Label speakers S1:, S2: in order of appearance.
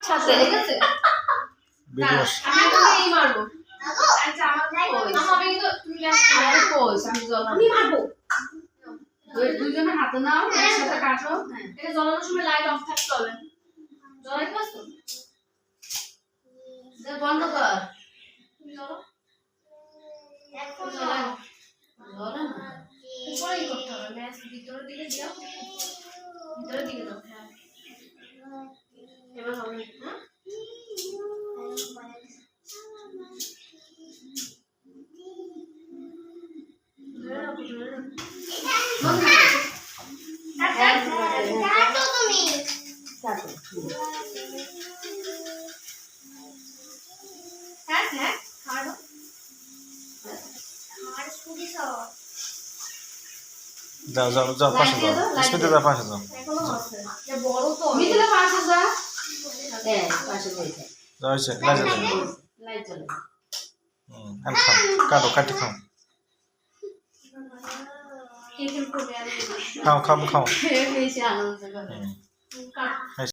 S1: সাথে ঠিক আছে
S2: বিডিওস
S1: আমি তোকে এই মারবো আচ্ছা আমার আমি কিন্তু তুমি আমি কোস আমি মারবো দুইজনে হাতে নাও একসাথে কাটো এটা জ্বলানোর সময় লাইট অফ থাকতে হবে জ্বলাই পাচ্ছো বন্ধ কর তুমি জ্বলো জ্বলাই জ্বলে না উপরেই করতে হবে ম্যাচ ভিতরের দিকে দিও ভিতরের দিকে দাও হ্যাঁ এবার হবে হ্যাঁ
S2: যাও যাও যাও পাশে যাও স্মিতা যাও পাশে যাও যাও হয়েছে
S1: লাইট জ্বলে
S2: খাও কাটো কাটি খাও খাও খাও খাও
S1: বেশি আনন্দ করে